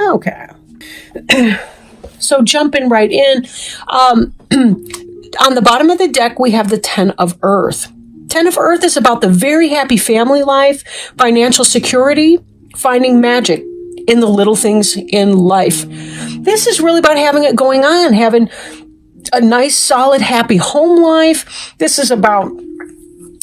Okay. So jumping right in, on the bottom of the deck, we have the 10 of Earth. 10 of Earth is about the very happy family life, financial security, finding magic in the little things in life. This is really about having it going on, having a nice, solid, happy home life. This is about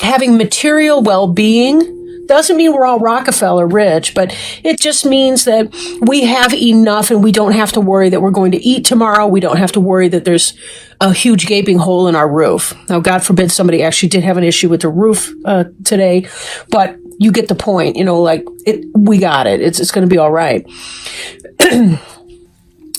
having material well-being. Doesn't mean we're all Rockefeller rich, but it just means that we have enough and we don't have to worry that we're going to eat tomorrow. We don't have to worry that there's a huge gaping hole in our roof. Now, God forbid somebody actually did have an issue with the roof today, but you get the point. We got it. It's going to be all right.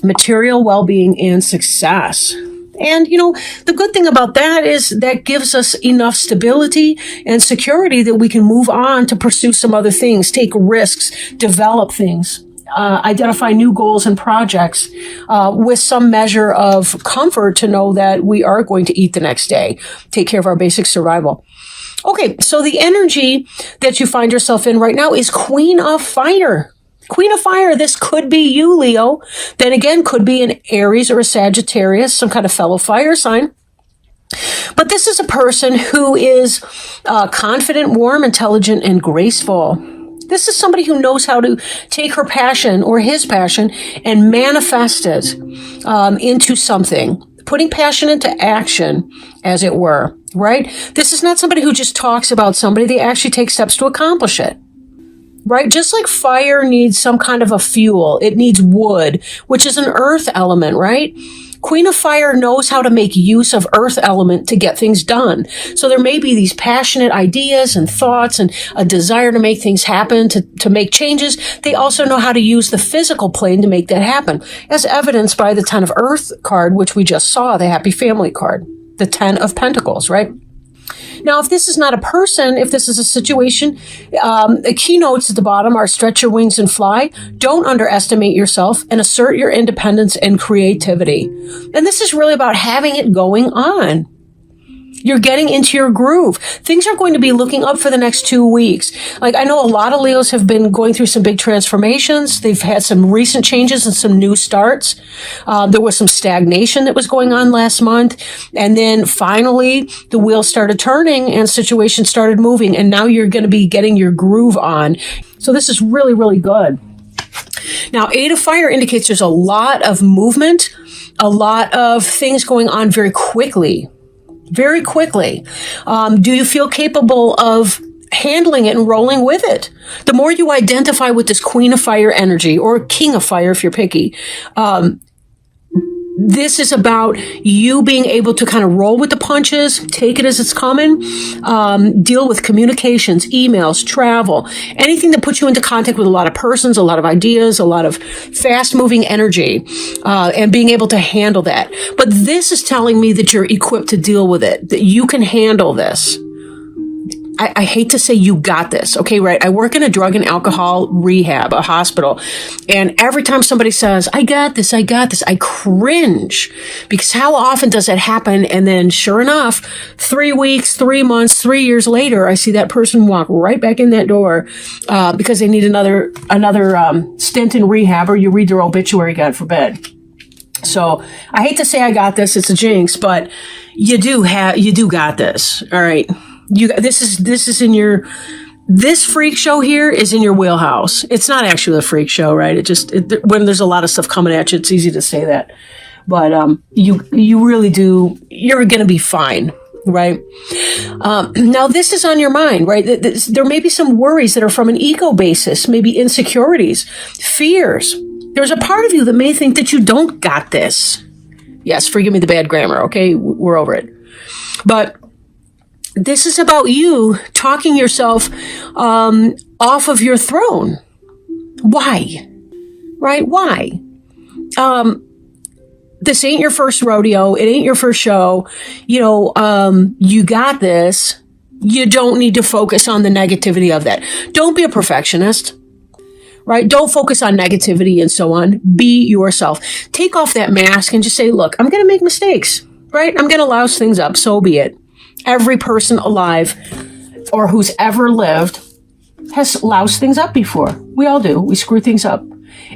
Material well-being and success. And, the good thing about that is that gives us enough stability and security that we can move on to pursue some other things, take risks, develop things, identify new goals and projects with some measure of comfort to know that we are going to eat the next day, take care of our basic survival. Okay, so the energy that you find yourself in right now is Queen of Fire. Queen of Fire, this could be you, Leo. Then again, could be an Aries or a Sagittarius, some kind of fellow fire sign. But this is a person who is confident, warm, intelligent, and graceful. This is somebody who knows how to take her passion or his passion and manifest it into something, putting passion into action, as it were, right? This is not somebody who just talks about somebody. They actually take steps to accomplish it. Right? Just like fire needs some kind of a fuel, it needs wood, which is an earth element, right? Queen of Fire knows how to make use of earth element to get things done. So there may be these passionate ideas and thoughts and a desire to make things happen, to make changes. They also know how to use the physical plane to make that happen, as evidenced by the 10 of Earth card, which we just saw, the Happy Family card, the 10 of Pentacles, right? Now, if this is not a person, if this is a situation, the keynotes at the bottom are stretch your wings and fly. Don't underestimate yourself and assert your independence and creativity. And this is really about having it going on. You're getting into your groove. Things are going to be looking up for the next 2 weeks. Like, I know a lot of Leos have been going through some big transformations. They've had some recent changes and some new starts. There was some stagnation that was going on last month. And then finally, the wheels started turning and situations started moving. And now you're going to be getting your groove on. So this is really, really good. Now, 8 of Fire indicates there's a lot of movement, a lot of things going on very quickly. Very quickly. Do you feel capable of handling it and rolling with it? The more you identify with this Queen of Fire energy, or King of Fire if you're picky, this is about you being able to kind of roll with the punches, take it as it's coming, deal with communications, emails, travel, anything that puts you into contact with a lot of persons, a lot of ideas, a lot of fast-moving energy, and being able to handle that. But this is telling me that you're equipped to deal with it, that you can handle this. I hate to say you got this. Okay, right. I work in a drug and alcohol rehab, a hospital. And every time somebody says, I got this, I cringe. Because how often does that happen? And then sure enough, 3 weeks, 3 months, 3 years later, I see that person walk right back in that door because they need another stint in rehab, or you read their obituary, God forbid. So I hate to say I got this. It's a jinx, but you do got this. All right. This is in your, this freak show here is in your wheelhouse. It's not actually a freak show, right? When there's a lot of stuff coming at you, it's easy to say that. But, you really do, you're going to be fine, right? Now this is on your mind, right? There may be some worries that are from an ego basis, maybe insecurities, fears. There's a part of you that may think that you don't got this. Yes, forgive me the bad grammar, okay? We're over it. But this is about you talking yourself off of your throne. Why? Right? Why? This ain't your first rodeo. It ain't your first show. You got this. You don't need to focus on the negativity of that. Don't be a perfectionist. Right? Don't focus on negativity and so on. Be yourself. Take off that mask and just say, look, I'm going to make mistakes. Right? I'm going to louse things up. So be it. Every person alive or who's ever lived has loused things up before. We all do. We screw things up.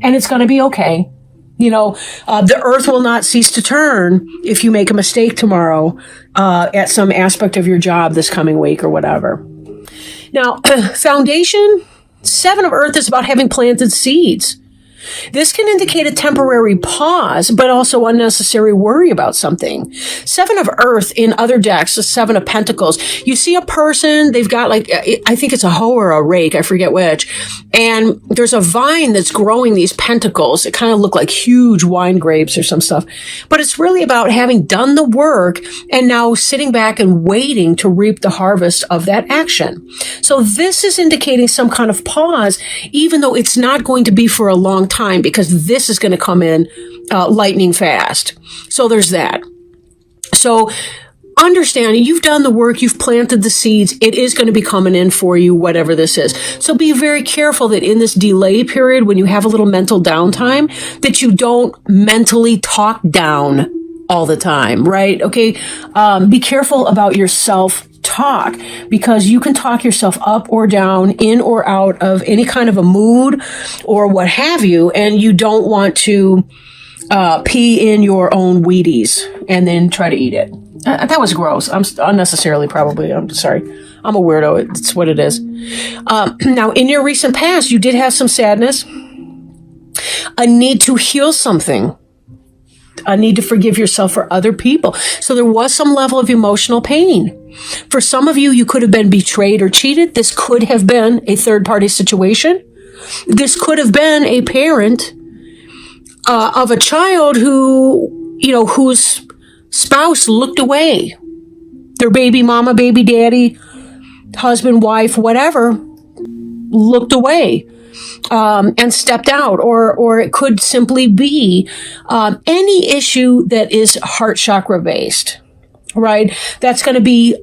and it's going to be okay. The earth will not cease to turn if you make a mistake tomorrow at some aspect of your job this coming week or whatever. Now, foundation, 7 of earth is about having planted seeds. This can indicate a temporary pause, but also unnecessary worry about something. 7 of earth in other decks, the 7 of pentacles. You see a person, they've got I think it's a hoe or a rake, I forget which. And there's a vine that's growing these pentacles. It kind of look like huge wine grapes or some stuff. But it's really about having done the work and now sitting back and waiting to reap the harvest of that action. So this is indicating some kind of pause, even though it's not going to be for a long time, because this is going to come in lightning fast. So there's that. So understand, you've done the work, you've planted the seeds, it is going to be coming in for you, whatever this is. So be very careful that in this delay period, when you have a little mental downtime, that you don't mentally talk down all the time, right? Okay. Be careful about your self-talk, because you can talk yourself up or down, in or out of any kind of a mood or what have you, and you don't want to pee in your own Wheaties and then try to eat it. That was gross. I'm unnecessarily probably. I'm sorry. I'm a weirdo. It's what it is. Now, in your recent past, you did have some sadness, a need to heal something, a need to forgive yourself or other people. So there was some level of emotional pain. For some of you, you could have been betrayed or cheated. This could have been a third-party situation. This could have been a parent of a child who, whose spouse looked away. Their baby mama, baby daddy, husband, wife, whatever, looked away and stepped out. Or it could simply be any issue that is heart chakra based, right? That's going to be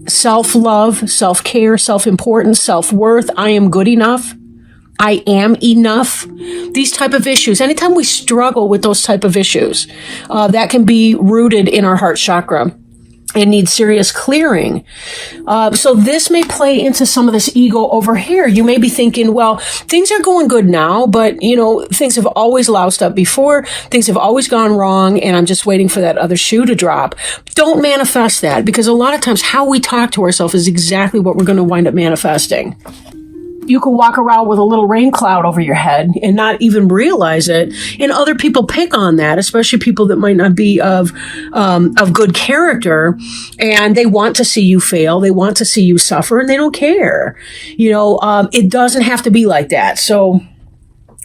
self-love, self-care, self-importance, self-worth. I am good enough. I am enough. These type of issues. Anytime we struggle with those type of issues, that can be rooted in our heart chakra and need serious clearing. So this may play into some of this ego over here. You may be thinking, well, things are going good now, but things have always loused up before. Things have always gone wrong, and I'm just waiting for that other shoe to drop. Don't manifest that, because a lot of times how we talk to ourselves is exactly what we're going to wind up manifesting. You can walk around with a little rain cloud over your head and not even realize it. And other people pick on that, especially people that might not be of good character. And they want to see you fail. They want to see you suffer, and they don't care. It doesn't have to be like that. So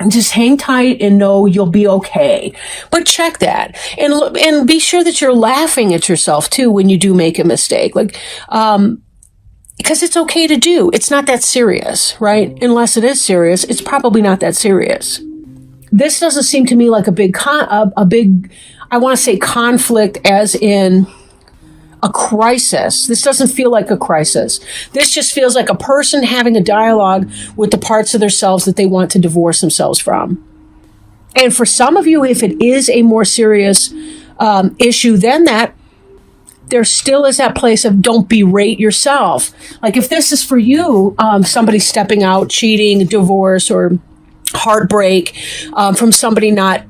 just hang tight and know you'll be okay. But check that. And be sure that you're laughing at yourself too when you do make a mistake. Because it's okay to do. It's not that serious, right? Unless it is serious, it's probably not that serious. This doesn't seem to me like a big, I want to say conflict as in a crisis. This doesn't feel like a crisis. This just feels like a person having a dialogue with the parts of themselves that they want to divorce themselves from. And for some of you, if it is a more serious issue than that, there still is that place of don't berate yourself. Like if this is for you, somebody stepping out, cheating, divorce, or heartbreak from somebody not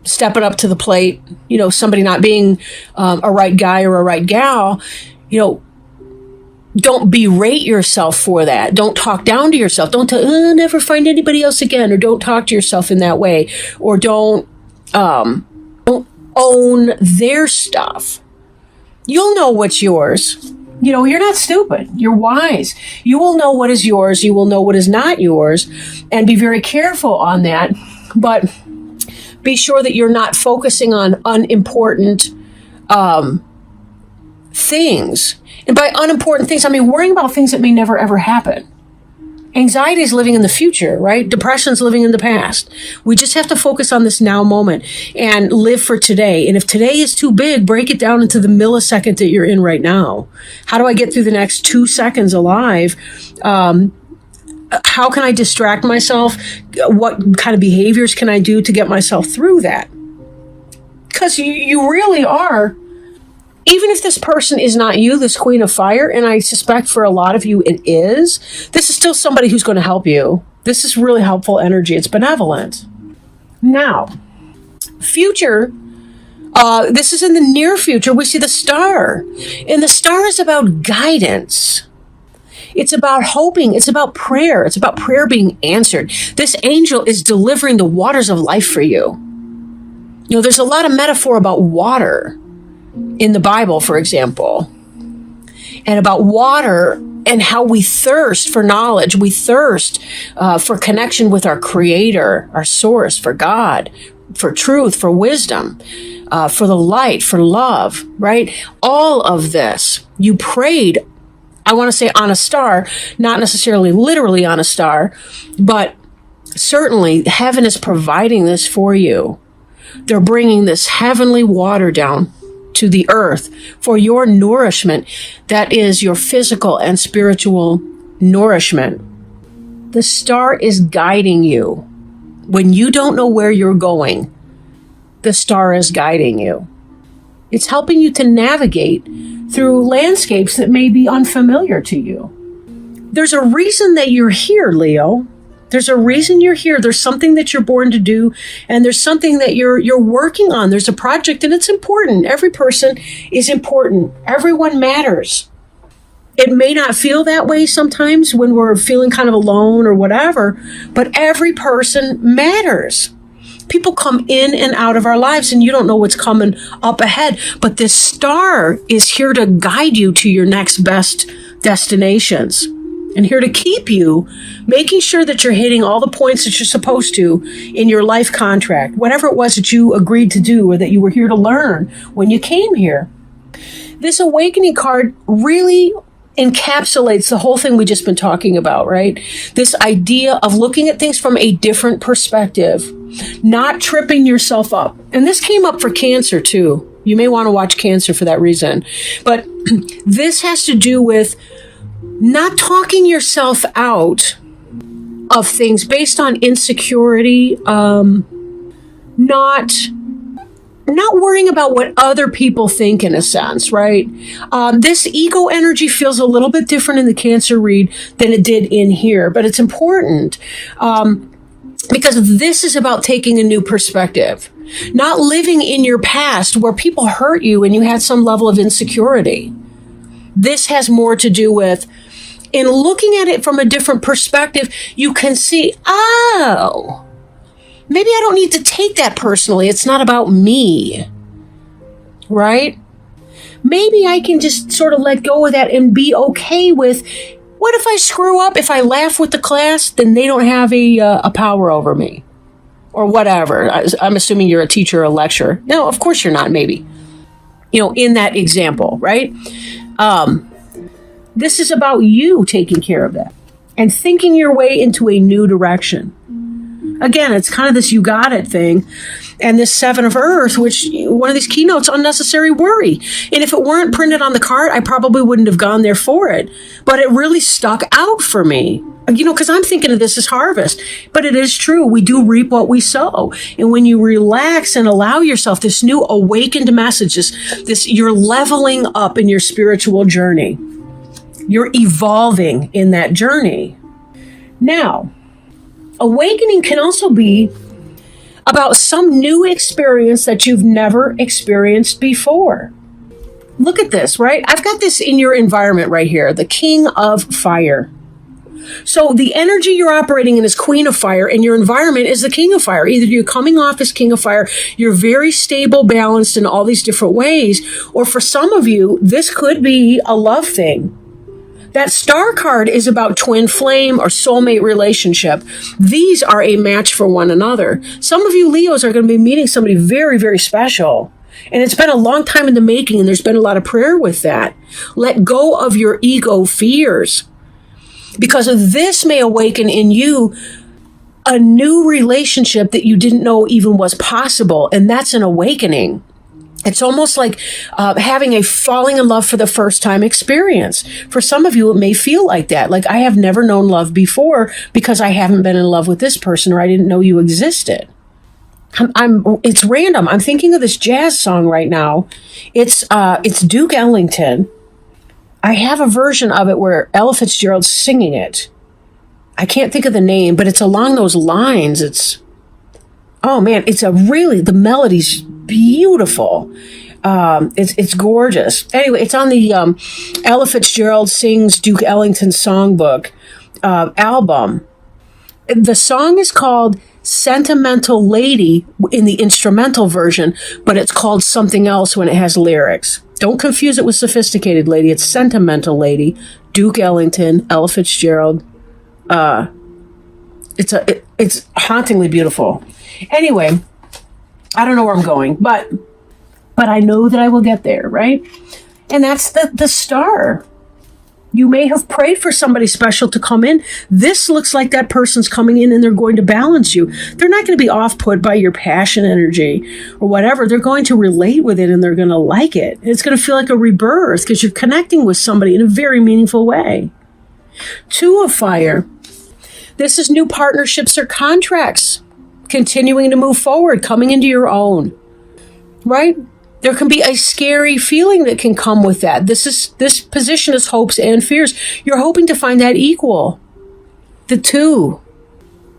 stepping up to the plate, somebody not being a right guy or a right gal, don't berate yourself for that. Don't talk down to yourself. Don't never find anybody else again, or don't talk to yourself in that way, or don't own their stuff. You'll know what's yours. You're not stupid. You're wise. You will know what is yours. You will know what is not yours, and be very careful on that. But be sure that you're not focusing on unimportant things. And by unimportant things, I mean worrying about things that may never, ever happen. Anxiety is living in the future, right? Depression is living in the past. We just have to focus on this now moment and live for today. And if today is too big, break it down into the millisecond that you're in right now. How do I get through the next 2 seconds alive? How can I distract myself? What kind of behaviors can I do to get myself through that? Because you really are. Even if this person is not you, this Queen of Fire, and I suspect for a lot of you it is, this is still somebody who's going to help you. This is really helpful energy. It's benevolent. Now, future, this is in the near future. We see the star. And the star is about guidance. It's about hoping. It's about prayer. It's about prayer being answered. This angel is delivering the waters of life for you. You know, there's a lot of metaphor about water in the Bible, for example, and about water and how we thirst for knowledge. We thirst for connection with our Creator, our source, for God, for truth, for wisdom, for the light, for love, right? All of this. You prayed, I want to say, on a star, not necessarily literally on a star, but certainly heaven is providing this for you. They're bringing this heavenly water down to the earth for your nourishment. That is your physical and spiritual nourishment. The star is guiding you. When you don't know where you're going, the star is guiding you. It's helping you to navigate through landscapes that may be unfamiliar to you. There's a reason that you're here, Leo. There's a reason you're here. There's something that you're born to do, and there's something that you're working on. There's a project, and it's important. Every person is important. Everyone matters. It may not feel that way sometimes when we're feeling kind of alone or whatever, but every person matters. People come in and out of our lives, and you don't know what's coming up ahead, but this star is here to guide you to your next best destinations. And here to keep you, making sure that you're hitting all the points that you're supposed to in your life contract, whatever it was that you agreed to do or that you were here to learn when you came here. This awakening card really encapsulates the whole thing we just been talking about, right? This idea of looking at things from a different perspective, not tripping yourself up. And this came up for Cancer too. You may want to watch Cancer for that reason. But this has to do with not talking yourself out of things based on insecurity, not worrying about what other people think, in a sense, right? This ego energy feels a little bit different in the Cancer read than it did in here, but it's important because this is about taking a new perspective, not living in your past where people hurt you and you had some level of insecurity. This has more to do with, in looking at it from a different perspective, you can see, oh, maybe I don't need to take that personally. It's not about me, right? Maybe I can just sort of let go of that and be okay with, what if I screw up? If I laugh with the class, then they don't have a power over me or whatever. I'm assuming you're a teacher or a lecturer. No, of course you're not, maybe. You know, in that example, right? This is about you taking care of that and thinking your way into a new direction. Again, it's kind of this you got it thing. And this Seven of Earth, which one of these keynotes, unnecessary worry. And if it weren't printed on the card, I probably wouldn't have gone there for it. But it really stuck out for me. You know, because I'm thinking of this as harvest. But it is true. We do reap what we sow. And when you relax and allow yourself this new awakened message, this you're leveling up in your spiritual journey. You're evolving in that journey. Now, awakening can also be about some new experience that you've never experienced before. Look at this, right? I've got this in your environment right here, the King of Fire. So the energy you're operating in is Queen of Fire, and your environment is the King of Fire. Either you're coming off as King of Fire, you're very stable, balanced in all these different ways, or for some of you, this could be a love thing. That star card is about twin flame or soulmate relationship. These are a match for one another. Some of you Leos are going to be meeting somebody very, very special. And it's been a long time in the making, and there's been a lot of prayer with that. Let go of your ego fears, because this may awaken in you a new relationship that you didn't know even was possible. And that's an awakening. It's almost like having a falling in love for the first time experience. For some of you, it may feel like that. Like, I have never known love before because I haven't been in love with this person, or I didn't know you existed. It's random. I'm thinking of this jazz song right now. It's Duke Ellington. I have a version of it where Ella Fitzgerald's singing it. I can't think of the name, but it's along those lines. Oh man, the melody's beautiful. It's gorgeous. Anyway, it's on the Ella Fitzgerald Sings Duke Ellington Songbook album. The song is called Sentimental Lady in the instrumental version, but it's called something else when it has lyrics. Don't confuse it with Sophisticated Lady. It's Sentimental Lady, Duke Ellington, Ella Fitzgerald. It's hauntingly beautiful. Anyway, I don't know where I'm going, but I know that I will get there, right? And that's the star. You may have prayed for somebody special to come in. This looks like that person's coming in and they're going to balance you. They're not going to be off-put by your passion energy or whatever. They're going to relate with it and they're going to like it. It's going to feel like a rebirth because you're connecting with somebody in a very meaningful way. 2 of fire. This is new partnerships or contracts. Continuing to move forward, coming into your own. Right? There can be a scary feeling that can come with that. This position is hopes and fears. You're hoping to find that equal. The 2,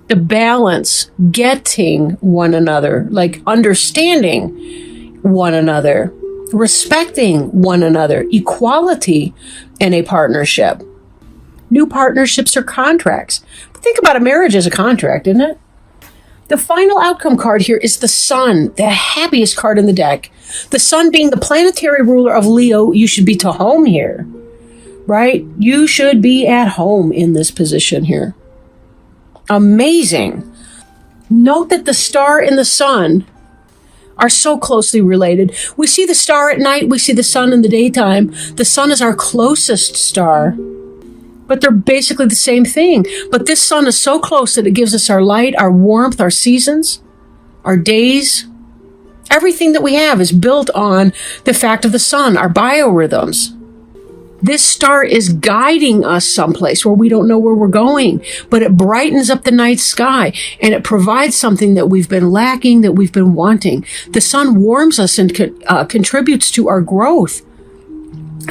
the balance, getting one another, like understanding one another, respecting one another, equality in a partnership. New partnerships or contracts. But think about a marriage as a contract, isn't it? The final outcome card here is the Sun, the happiest card in the deck. The Sun being the planetary ruler of Leo, you should be to home here, right? You should be at home in this position here. Amazing. Note that the star and the Sun are so closely related. We see the star at night, we see the Sun in the daytime. The Sun is our closest star. But they're basically the same thing. But this Sun is so close that it gives us our light, our warmth, our seasons, our days. Everything that we have is built on the fact of the Sun, our biorhythms. This star is guiding us someplace where we don't know where we're going, but it brightens up the night sky and it provides something that we've been lacking, that we've been wanting. The Sun warms us and contributes to our growth.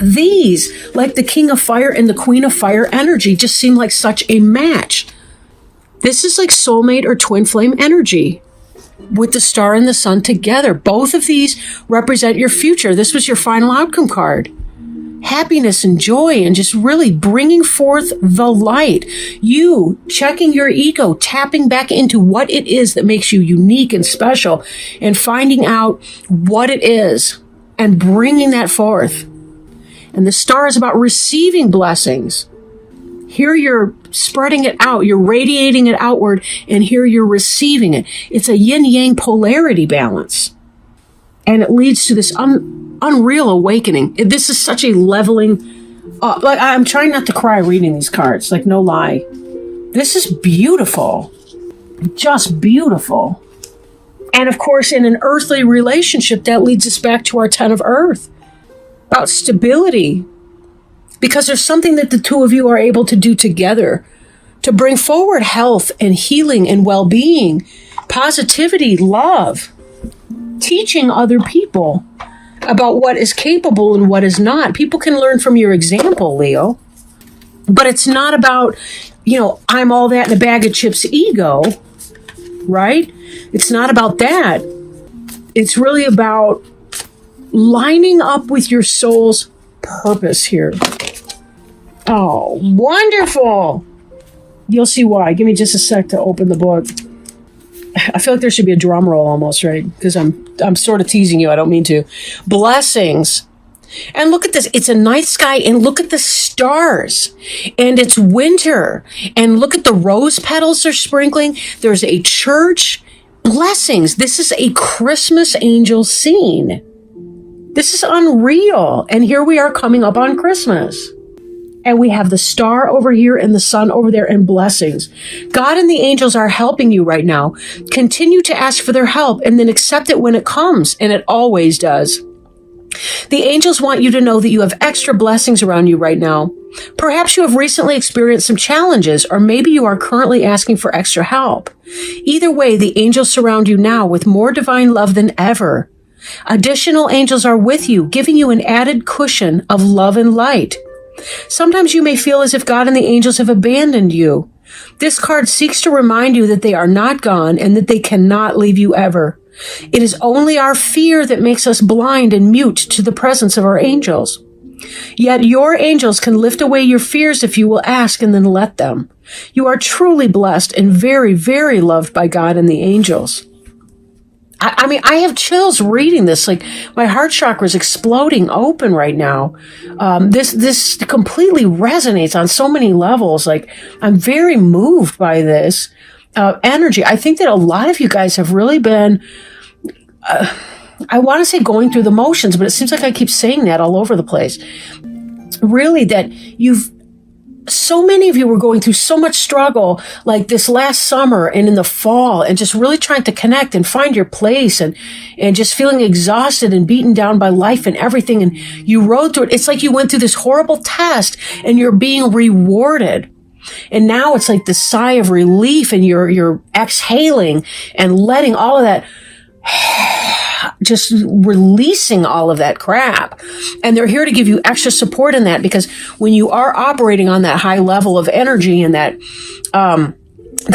These, like the King of Fire and the Queen of Fire energy, just seem like such a match. This is like soulmate or twin flame energy with the star and the Sun together. Both of these represent your future. This was your final outcome card. Happiness and joy and just really bringing forth the light. You checking your ego, tapping back into what it is that makes you unique and special and finding out what it is and bringing that forth. And the star is about receiving blessings. Here you're spreading it out, you're radiating it outward, and here you're receiving it. It's a yin-yang polarity balance. And it leads to this unreal awakening. This is such a leveling... like I'm trying not to cry reading these cards, like no lie. This is beautiful. Just beautiful. And of course, in an earthly relationship, that leads us back to our 10 of Earth. About stability, because there's something that the 2 of you are able to do together to bring forward health and healing and well-being, positivity, love, teaching other people about what is capable and what is not. People can learn from your example, Leo, but it's not about, I'm all that in a bag of chips ego, right? It's not about that. It's really about lining up with your soul's purpose here. Oh, wonderful. You'll see why. Give me just a sec to open the book. I feel like there should be a drum roll almost, right? Because I'm sort of teasing you. I don't mean to. Blessings. And look at this. It's a night sky and look at the stars. And it's winter. And look at the rose petals they're sprinkling. There's a church. Blessings. This is a Christmas angel scene. This is unreal. And here we are coming up on Christmas. And we have the star over here and the Sun over there and blessings. God and the angels are helping you right now. Continue to ask for their help and then accept it when it comes. And it always does. The angels want you to know that you have extra blessings around you right now. Perhaps you have recently experienced some challenges, or maybe you are currently asking for extra help. Either way, the angels surround you now with more divine love than ever. Additional angels are with you, giving you an added cushion of love and light. Sometimes you may feel as if God and the angels have abandoned you. This card seeks to remind you that they are not gone and that they cannot leave you ever. It is only our fear that makes us blind and mute to the presence of our angels. Yet your angels can lift away your fears if you will ask and then let them. You are truly blessed and very, very loved by God and the angels. I mean, I have chills reading this. Like, my heart chakra is exploding open right now. This completely resonates on so many levels. Like, I'm very moved by this energy. I think that a lot of you guys have really been, I want to say going through the motions, but it seems like I keep saying that all over the place. Really, that so many of you were going through so much struggle like this last summer and in the fall, and just really trying to connect and find your place, and just feeling exhausted and beaten down by life and everything. And you rode through it. It's like you went through this horrible test and you're being rewarded. And now it's like the sigh of relief, and you're exhaling and letting all of that, just releasing all of that crap. And they're here to give you extra support in that, because when you are operating on that high level of energy and that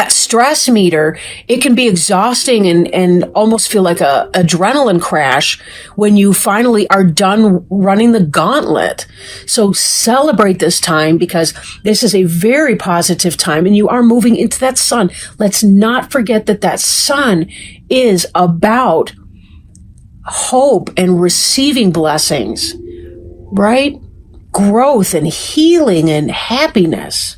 stress meter, it can be exhausting and almost feel like a adrenaline crash when you finally are done running the gauntlet. So celebrate this time, because this is a very positive time and you are moving into that sun. Let's not forget that sun is about hope and receiving blessings, right? Growth and healing and happiness.